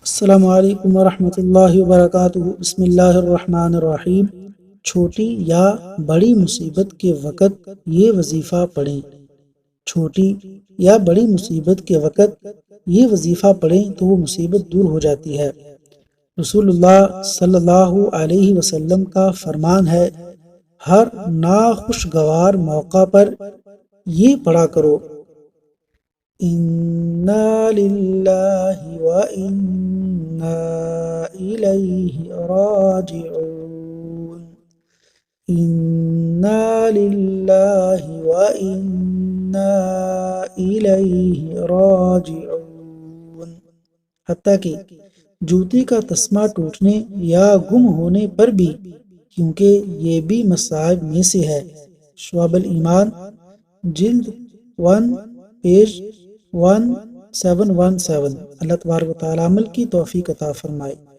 السلام علیکم ورحمۃ اللہ وبرکاتہ۔ بسم اللہ الرحمن الرحیم۔ چھوٹی یا بڑی مصیبت کے وقت یہ وظیفہ پڑھیں۔ چھوٹی یا بڑی مصیبت کے وقت یہ وظیفہ پڑھیں تو وہ مصیبت دور ہو جاتی ہے۔ رسول اللہ صلی اللہ علیہ وسلم کا فرمان ہے، ہر ناخوشگوار موقع پر یہ پڑھا کرو، اِنَّا لِلَّهِ وَإِنَّا إِلَيْهِ رَاجِعُونَ، اِنَّا لِلَّهِ وَإِنَّا إِلَيْهِ رَاجِعُونَ، حتیٰ کہ جوتی کا تسمہ ٹوٹنے یا گم ہونے پر بھی، کیونکہ یہ بھی مصائب میں سے ہے۔ شعب الایمان، جلد 1، پیج 1717۔ اللہ تبارک و تعالیٰ عمل کی توفیق عطا فرمائے۔